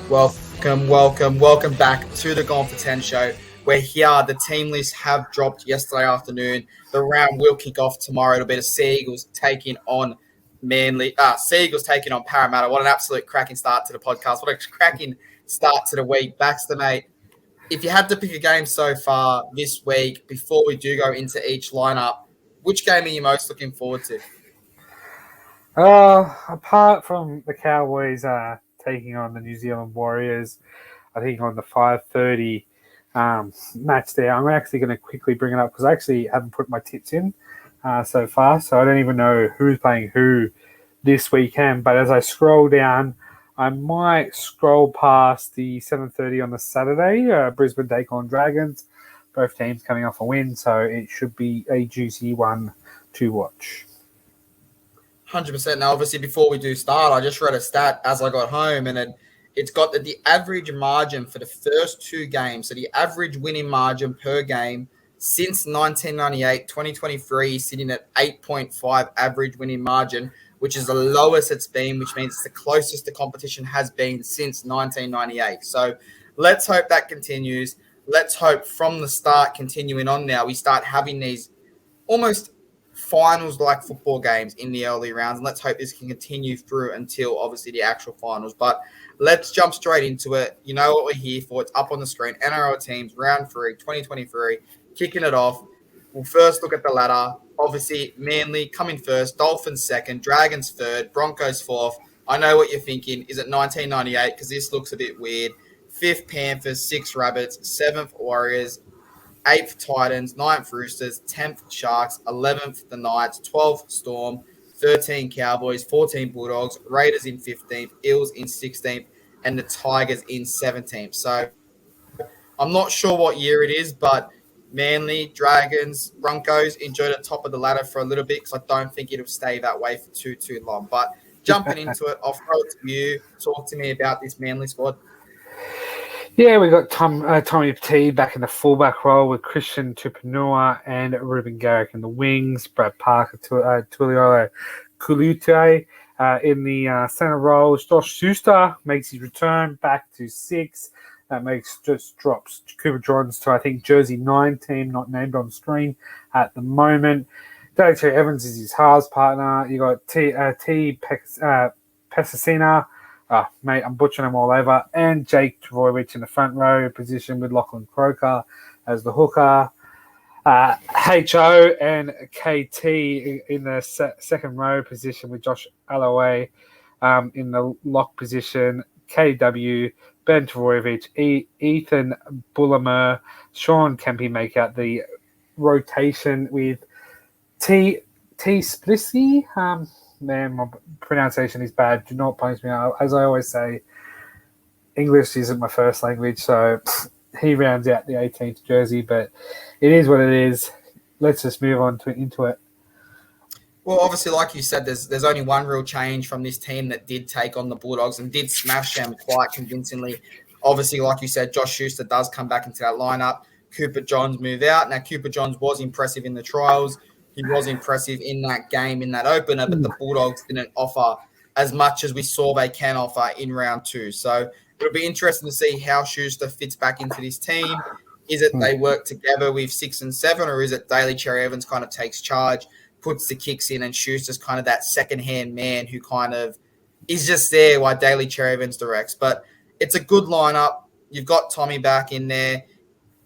Welcome back to the Gone for 10 show. We're here. The team lists have dropped yesterday afternoon. The round will kick off tomorrow. It'll be the Seagulls taking on Seagulls taking on Parramatta. What an absolute cracking start to the podcast. What a cracking start to the week. Baxter, mate, if you had to pick a game so far this week, before we do go into each lineup, which game are you most looking forward to? Apart from the Cowboys taking on the New Zealand Warriors, I think on the 5:30 match there, I'm actually going to quickly bring it up because I actually haven't put my tips in so far, so I don't even know who's playing who this weekend. But as I scroll down, I might scroll past the 7:30 on the Saturday, Brisbane take on Dragons. Both teams coming off a win, so it should be a juicy one to watch. 100%. Now, obviously, before we do start, I just read a stat as I got home, and it's got that the average margin for the first two games, so the average winning margin per game since 1998, 2023, sitting at 8.5 average winning margin, which is the lowest it's been, which means it's the closest the competition has been since 1998. So let's hope that continues. Let's hope from the start, continuing on now, we start having these almost finals like football games in the early rounds, and let's hope this can continue through until obviously the actual finals. But let's jump straight into it. You know what we're here for. It's up on the screen. NRL teams, round 3, 2023, kicking it off. We'll first look at the ladder. Obviously, Manly coming first, Dolphins second, Dragons third, Broncos fourth. I know what you're thinking. Is it 1998? Because this looks a bit weird. Fifth, Panthers. Sixth, Rabbits. Seventh, Warriors. 8th, Titans. 9th, Roosters. 10th, Sharks. 11th, the Knights. 12th, Storm. 13, Cowboys. 14, Bulldogs. Raiders in 15th. Eels in 16th. And the Tigers in 17th. So I'm not sure what year it is, but Manly, Dragons, Broncos enjoy the top of the ladder for a little bit because I don't think it'll stay that way for too long. But jumping into it, I'll throw it to you. Talk to me about this Manly squad. Yeah, we got Tommy Petit back in the fullback role with Christian Tupanua and Ruben Garrick in the wings. Brad Parker, Tuliolo Kulute in the centre roles. Josh Schuster makes his return back to 6. That drops Cooper Johns to, I think, jersey 9 team, not named on screen at the moment. Daly Evans is his halves partner. You got T. Pesicina. Mate, I'm butchering them all over. And Jake Trbojevic in the front row position with Lachlan Croker as the hooker. HO and KT in the second row position with Josh Alloway in the lock position. KW, Ben Trbojevic, Ethan Bullimer, Sean Kempy make out the rotation with T. Splissy. Man, my pronunciation is bad. Do not punish me. As I always say, English isn't my first language, so he rounds out the 18th jersey, but it is what it is. Let's just move on into it. Well, obviously, like you said, there's only one real change from this team that did take on the Bulldogs and did smash them quite convincingly. Obviously, like you said, Josh Schuster does come back into that lineup. Cooper Johns move out. Now, Cooper Johns was impressive in the trials. He was impressive in that game, in that opener, but the Bulldogs didn't offer as much as we saw they can offer in round 2. So it'll be interesting to see how Schuster fits back into this team. Is it they work together with 6 and 7, or is it Daly Cherry Evans kind of takes charge, puts the kicks in, and Schuster's kind of that second-hand man who kind of is just there while Daly Cherry Evans directs. But it's a good lineup. You've got Tommy back in there.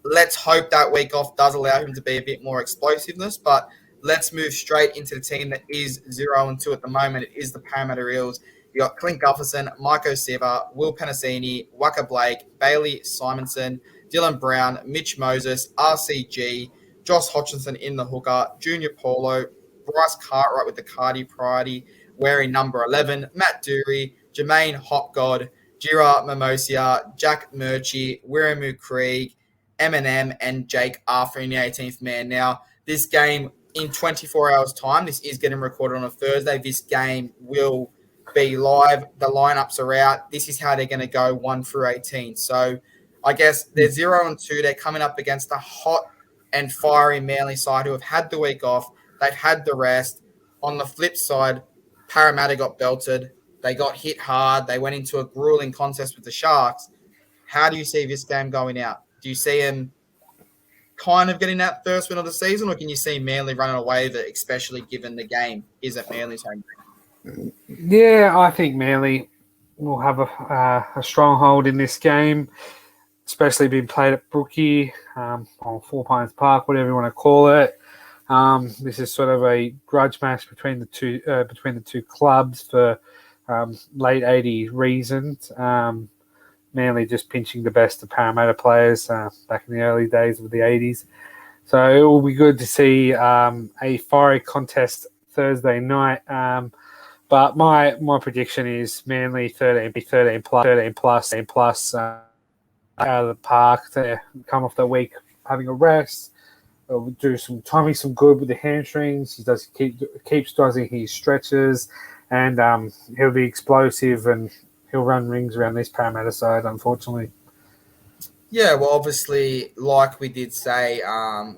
Let's hope that week off does allow him to be a bit more explosiveness, but let's move straight into the team that is 0-2 at the moment. It is the Parramatta Eels. You got Clint Gufferson, Maiko Siva, Will Penasini, Waka Blake, Bailey Simonson, Dylan Brown, Mitch Moses, RCG, Josh Hutchinson in the hooker, Junior Paulo, Bryce Cartwright with the Cardi priority, wearing number 11, Matt Dury, Jermaine Hopgod, Jira Mimosia, Jack Murchie, Wiramu Krieg, Eminem, and Jake Arthur in the 18th man. Now, this game in 24 hours' time, this is getting recorded on a Thursday. This game will be live. The lineups are out. This is how they're going to go 1 through 18. So I guess they're 0-2. They're coming up against a hot and fiery Manly side who have had the week off. They've had the rest. On the flip side, Parramatta got belted. They got hit hard. They went into a grueling contest with the Sharks. How do you see this game going out? Do you see them kind of getting that first win of the season, or can you see Manly running away with it, especially given the game isn't Manly's home game? Yeah, I think Manly will have a stronghold in this game, especially being played at Brookie, on Four Pines Park, whatever you want to call it. This is sort of a grudge match between the two clubs for late '80s reasons. Manly just pinching the best of Parramatta players back in the early days of the '80s. So it will be good to see a fiery contest Thursday night. But my prediction is Manly 13 plus out of the park to come off the week having a rest. He'll do Tommy some good with the hamstrings. He does keeps doing his stretches, and he'll be explosive and he'll run rings around this Parramatta side, unfortunately. Yeah, well, obviously, like we did say,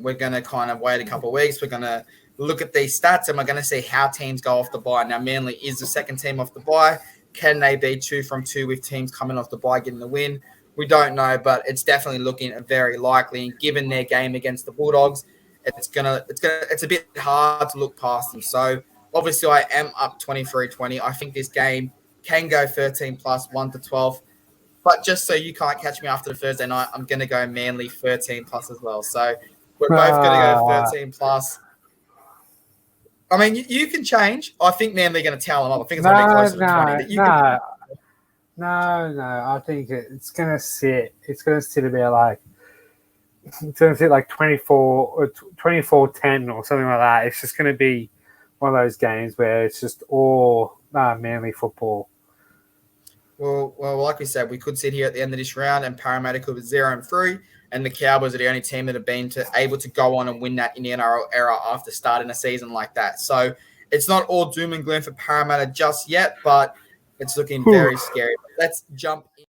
we're going to kind of wait a couple of weeks. We're going to look at these stats and we're going to see how teams go off the bye. Now, Manly is the second team off the bye. Can they be 2 from 2 with teams coming off the bye getting the win? We don't know, but it's definitely looking very likely. And given their game against the Bulldogs, it's a bit hard to look past them. So obviously, I am up 23-20. I think this game can go 13 plus 1-12. But just so you can't catch me after the Thursday night, I'm going to go Manly 13 plus as well. So we're both going to go 13 plus. I mean, you can change. I think Manly are going to tell them up. I think it's going to be closer to 20. No. I think it's going to sit. It's going to sit about it's going to sit like 24 or 24-10 or something like that. It's just going to be one of those games where it's just all Manly football. Well, like we said, we could sit here at the end of this round and Parramatta could be 0-3, and the Cowboys are the only team that have been able to go on and win that in the NRL era after starting a season like that. So it's not all doom and gloom for Parramatta just yet, but it's looking very scary. Let's jump in.